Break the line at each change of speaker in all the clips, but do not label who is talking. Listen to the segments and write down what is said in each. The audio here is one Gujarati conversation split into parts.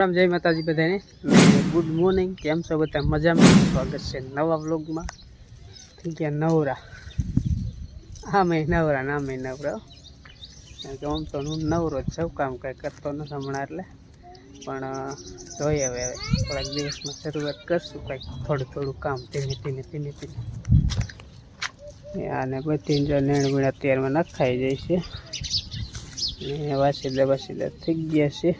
રામ જય માતાજી બધાને ગુડ મોર્નિંગ કેમ છો બધા મજામાં સ્વાગત છે નવા વ્લોગમાં થઈ ગયા નવરા આમે નવરા નામે નવરા કારણ કે આમ તો હું નવરો જ છું કામ કંઈ કરતો નથી હમણાં એટલે પણ જોઈએ હવે થોડાક દિવસમાં શરૂઆત કરશું કંઈક થોડું કામ ધીમે ધીમે અને બધી જો નેણ અત્યારમાં નખાઈ જાય છે ને વાસીદા થઈ ગયા છે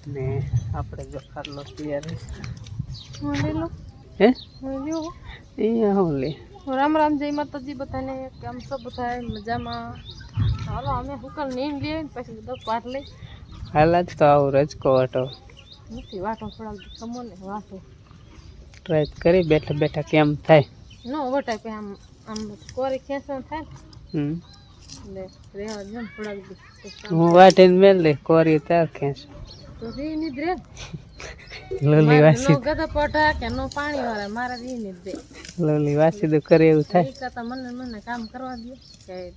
ને આપણે જો ખાટલો તૈયાર હે અહીંયા હું લે
રામ રામ જય માતાજી બધાને કેમ છો બધા મજામાં હાલો અમે હુકલ નીંદ લઈએ ને પછી બધો પાર લઈ
હાલ જ તો આવું રજકો વાટો
નથી વાટો થોડાક કમો ને વાટો
ટ્રાય કરી બેઠા બેઠા કેમ થાય
નો વટાય પછી આમ આમ કોરી ખેંચવાનું થાય એટલે રહેવા દે ને થોડાક
હું વાટીને મેળ લે કોરી તાર ખેંચ
તો રી નીંદ રે
લોલી વાસી
નો ગધા પઢા કે નો પાણી વાળા મારા રી નીંદ દે
લોલી વાસી તો કરે એવું થાય
કરતા મને કામ કરવા દે કે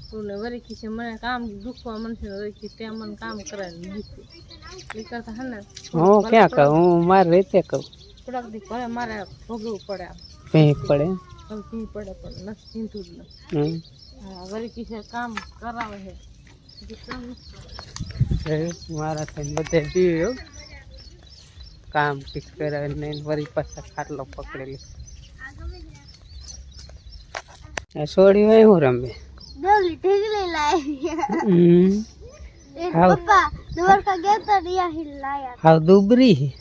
તું ને વરીખી છે મને કામ દુખવા મનશે વરીખી તે મને કામ કરાવી દીધું એ કરતા હે ને
હું ક્યાં કહું હું મારી રીતે કહું
થોડાક દી ભલે મારે ભોગવવું પડે
ભીં પડે
ભી પડે પણ નથી ચીંતું જ નથી હા વરીખી છે કામ કરાવે છે
મારા થઈને બધે પીવ્યું કામ ઠીક કરાવીને વળી પાછા ખાટલો પકડેલી છોડી હોય હું રમે
ડોલી ઠીકલી લાવી
હાવ
પપ્પા દ્વારકા ગયા તા રિયા હિલ લાયા
હાવ દુબરી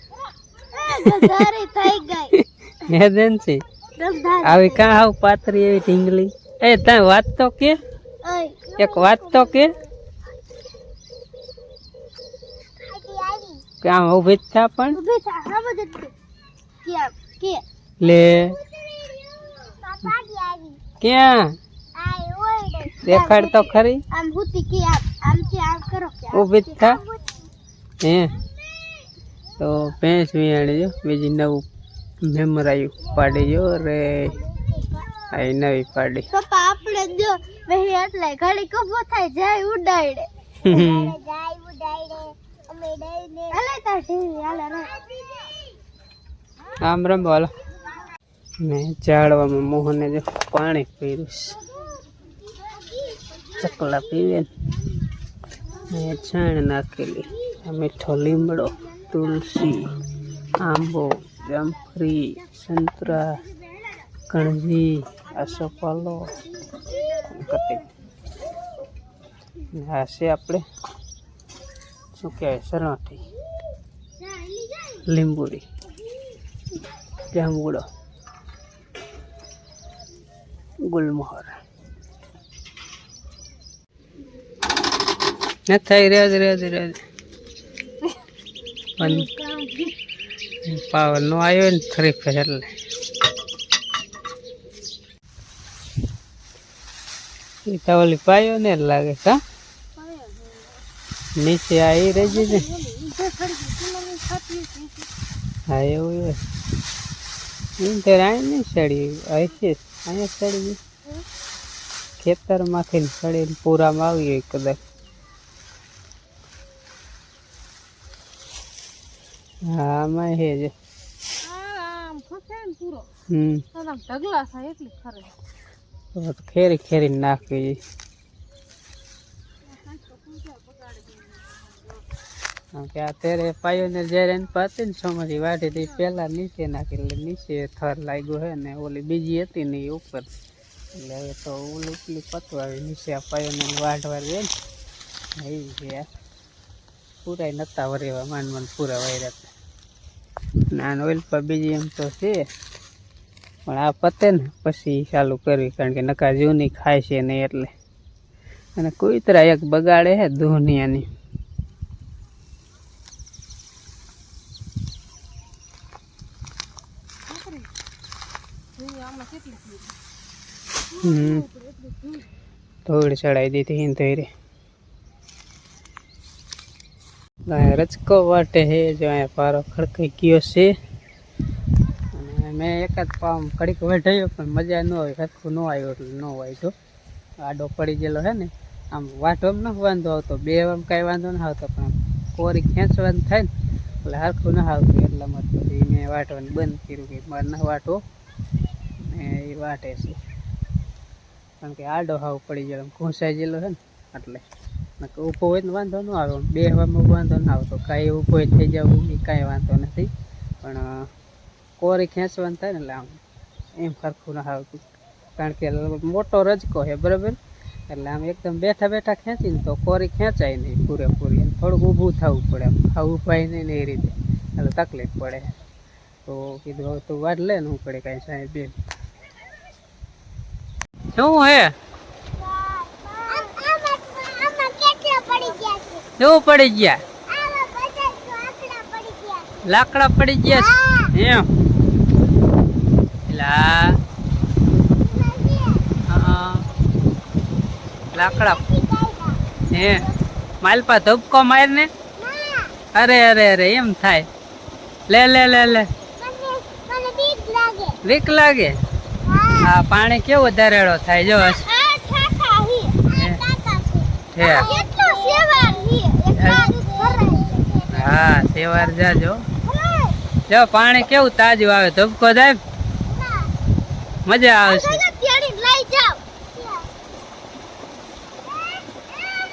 ગધારી થઈ ગઈ
એજન્સી આવી કાં હાવ પાતરી એવી ઢીંગલી એ ત્યાં વાત તો કે એક વાત તો કે આમ ઉભી જ થા પણ લે ક્યાં દેખાડ તો ખરી ઉભી જ થા હે તો ભેંસ વિયાણી જો બીજી નવું મેમરાયું પાડી જો રે આ નવી પાડી
પપ્પા આપણે જો વહી એટલે ઘડી કબો થાય જાય ઉડાડે
આમ રમવા હાલો ને ઝાડવામાં મોહને જો પાણી પીર્યું ચકલા પીવે ને છાણ નાખેલી મીઠો લીમડો તુલસી આંબો જામફળી સંતરા કણજી આસોપાલો આ છે આપણે શું કહેવાય સરાઠી લીંબુડી જાંબુડો ગુલમોહર ન થઈ રહ્યા પાવર નો આવ્યો ને ફરી ફેર એટલે ઓલી પાયો ને લાગે કા નીચે આવી રહી ને હા એવું આઈ નહીં સડી હશે અહીંયા સડી ગઈ ખેતરમાંથી સડીને પૂરામાં આવી ગઈ કદાચ હા આમાં હે જ ખેરી નાખવી કે અત્યારે પાયોને જયારે એને પાતી ને સમજી વાટી હતી પેલા નીચે નાખી એટલે નીચે થર લાગ્યો હે ને ઓલી બીજી હતી ને એ ઉપર એટલે હવે તો ઓલી ઉપલી પતવાવી નીચે આ પાયોને વાઢવા દે ને એ છે પૂરા નતા વરેવા માંડ પૂરા વાયરા ના ઓઇલ પર બીજી એમ તો છે પણ આ પતે ને પછી ચાલુ કરવી કારણ કે નકા જૂની ખાય છે નહીં એટલે અને કોઈ તરહ એક બગાડે હે ધોનિયાની થોડી ચડાવી દીધી હિન ધોઈ રચકો વાટે હે જો અહીંયા પારો ખડકાઈ ગયો છે અને મેં એકાદ પામ કડીક વઢાયો પણ મજા ન આવી ખડકું ન આવ્યો એટલે ન વાગ્યો આડો પડી ગયેલો હે ને આમ વાટો ન વાંધો આવતો બે આમ કાંઈ વાંધો ન આવતો પણ કોરી ખેંચવાનું થાય ને એટલે હરખું ના આવતું એટલામાં પછી મેં વાટવાનું બંધ કર્યું કે મારે ના વાટો ને એ વાટે છે કારણ કે આડો હાવ પડી ગયેલો ઘૂંસાઈ ગયેલો છે ને એટલે ઊભો હોય ને વાંધો ન આવે બેહવામાં વાંધો ના આવતો કાંઈ ઊભો થઈ જવું એ કાંઈ વાંધો નથી પણ કોરી ખેંચવાનું થાય ને એટલે આમ એમ સરખું ના આવતું કારણ કે મોટો રજકો છે બરાબર એટલે આમ એકદમ બેઠા બેઠા ખેંચીને તો કોરી ખેંચાય નહીં પૂરેપૂરી થોડુંક ઊભું થવું પડે આમ આવું ઉપાય નહીં એ રીતે એટલે તકલીફ પડે તો કીધું હવે તું વાટ લે ને હું પડે કાંઈ સાહેબ બેન શું હે શું પડી ગયા લાકડા પડી ગયા એમ લાકડા હે માલપા ધબકો માર ને અરે અરે અરે એમ થાય લે લે લે લે બીક લાગે હા પાણી કેવો વધારેડો થાય જો હા સેવાર જાજો જો પાણી કેવું તાજું આવે ધબકો જાય મજા આવશે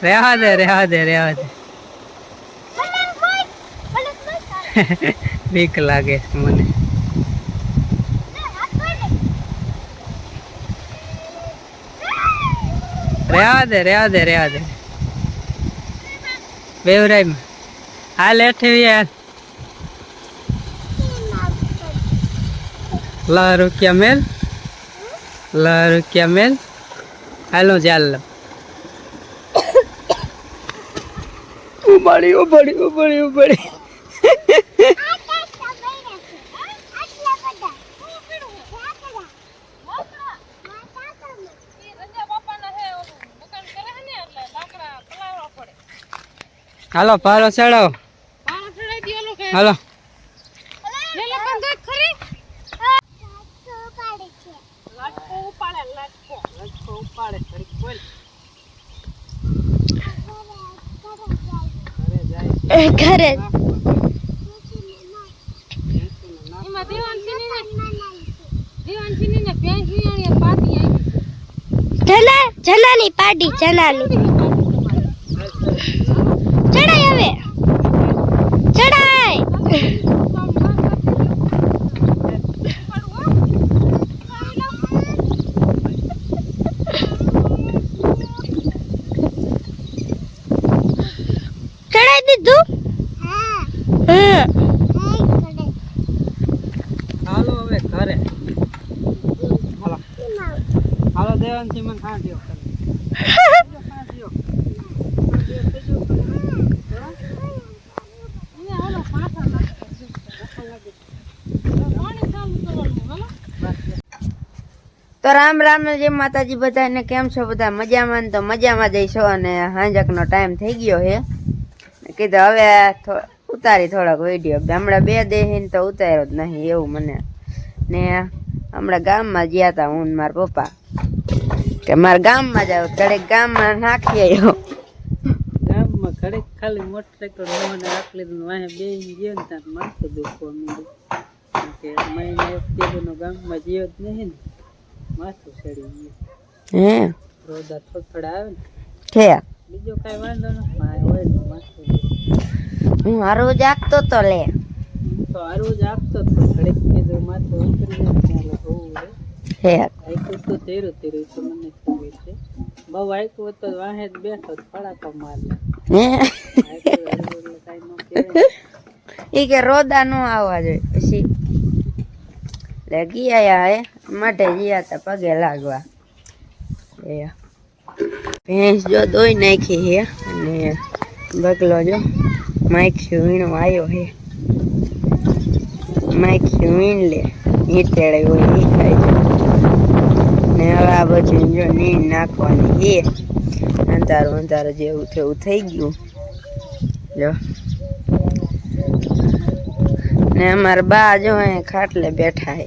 રહેવા દે રહેવા દે રહેવા દે બીક લાગે મને રહેવા દે રહેવા દે રહેવા દે બેવરાઈ હાલ એઠવી યાર રૂપિયા મેલ રૂપિયા મેલ હાલો ચાલ ઉબાડી ઉબાડી ઉબાડી ઉબાડી હાલો પારો ચડાવો હાલો
ઘરે જનાની પાર્ટી જનાની ચડાય હવે ચડાય ચડાઈ દીધું
હાલો હવે ઘરે હાલો હાલો દેવાનથી મને ખાંડ્યો
તો રામ રામ ને જય માતાજી બધાને કેમ છો બધા મજામાં ને તો મજામાં જઈશો અને હાંજકનો ટાઈમ થઈ ગયો છે કીધું હવે ઉતારી થોડોક વિડીયો હમણાં 2 દેહીને તો ઉતાર્યો જ નહીં એવું મને ને હમણાં ગામમાં ગયા હતા હું મારા પપ્પા કે મારા ગામમાં જાવ ઘડીક ગામમાં નાખી આવ્યો
ગામમાં ઘડીક ખાલી મોટરસાઇકલ રોવાને રાખી લીધું વાહે બેસી ગયો ને ત્યાં માથું દુખવા માંડ્યું કે મહિને એક પેલું ગામમાં ગયો જ નહીં ને માથું ચડી ગયું
હે
રોદા થોડા આવે ને
છે
બીજો કઈ વાંધો નથી હોય ને માથું
હું હારું જ આપતો તો લે
તો હારું જ આપતો તો ઘડીક કીધું માથું ઉતરી જાય હોવું
હે
આઈકું તો તેરું તો મને ખબર છે બહુ આઈકું તો વાહે જ બેઠો ફડાકો મારે
હે
કઈ નો કહેવાય
એ કે રોદા નો આવવા જોઈએ પછી લે ગયા હે માટે ગયા હતા પગે લાગવા એ ભેંસ જો દોઈ નાખી હે અને બગલો જો માખી વીણો આવ્યો હે માખી વીણ લે ઈટેડે હોય એ ખાય છે ને હવે આ બધું જો નીણ નાખવાની હે અંધારું અંધારું જેવું થયું થઈ ગયું જો ને અમારા બા જો અહીંયા ખાટલે બેઠા હે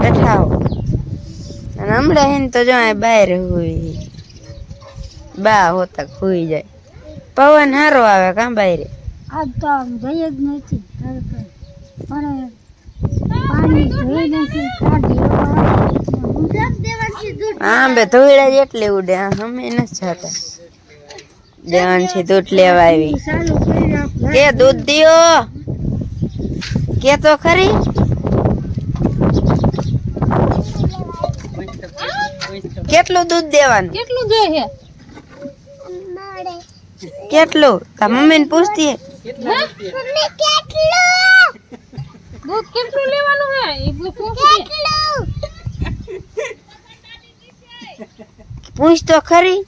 બેઠા હો અને હમણાં હિન તો જો આ બહાર હોય બા હોતા ખુઈ જાય પવન હારો આવે કાં બહાર
આજ તો આમ જઈ જ નથી પણ પાણી જોઈ નથી
આંબે ધોઈડા જ એટલે ઉડે અમે નથી જાતા દેવાંશી દૂધ લેવા આવી કે દૂધ દિયો કે તો ખરી કેટલું દૂધ દેવાનું
કેટલું જોઈએ
કેટલું તા મમ્મી ને પૂછતી
દૂધ કેટલું લેવાનું હે એ
પૂછ તો ખરી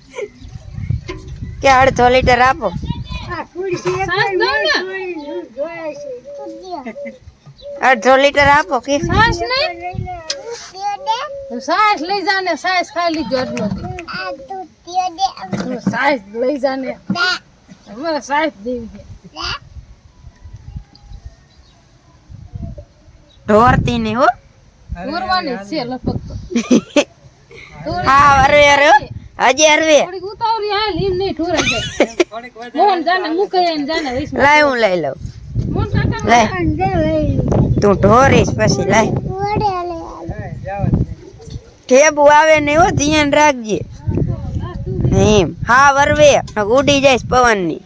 કે 1/2 લીટર આપો
સાસ દો ને
1/2 લીટર આપો કે
સાસ નહીં સાસ લઈ જાને સાસ ખાઈ લીજો અડનો સાસ લઈ જાને અમારે સાસ દેવી છે
ઢોરતી નહીં હો
દોરવાની છે લપક તો
હા અરે અરે હજી અરવે
થોડીક ઉતાવળી હાલ એમ નહીં ઠોરાઈ જાય મોહન જાને મૂકે ને જાને વીસ
લાય હું લઈ લઉં
મોહન કાકા
લાય તું ઢોરીશ પછી લાય ઠેબુ આવે ને હો ધ્યાન રાખજે એમ હા વરવે ઉડી જાય પવન ની